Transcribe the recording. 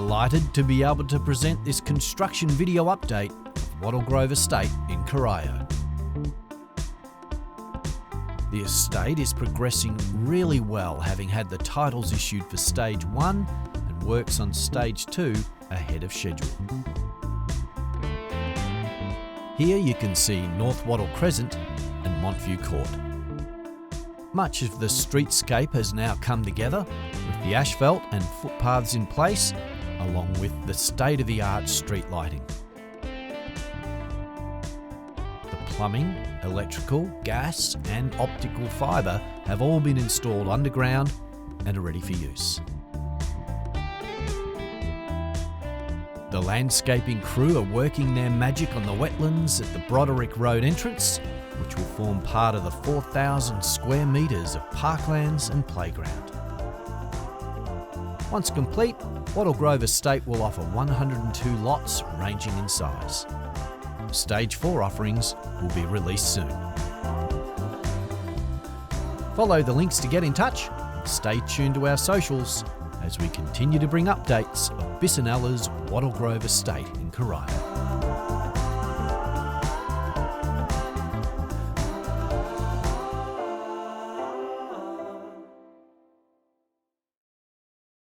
delighted to be able to present this construction video update of Wattle Grove Estate in Corio. The estate is progressing really well, having had the titles issued for Stage 1 and works on Stage 2 ahead of schedule. Here you can see North Wattle Crescent and Montview Court. Much of the streetscape has now come together, with the asphalt and footpaths in place, along with the state-of-the-art street lighting. The plumbing, electrical, gas and optical fibre have all been installed underground and are ready for use. The landscaping crew are working their magic on the wetlands at the Broderick Road entrance, which will form part of the 4,000 square metres of parklands and playground. Once complete, Wattle Grove Estate will offer 102 lots ranging in size. Stage 4 offerings will be released soon. Follow the links to get in touch and stay tuned to our socials as we continue to bring updates of Bissonella's Wattle Grove Estate in Corio.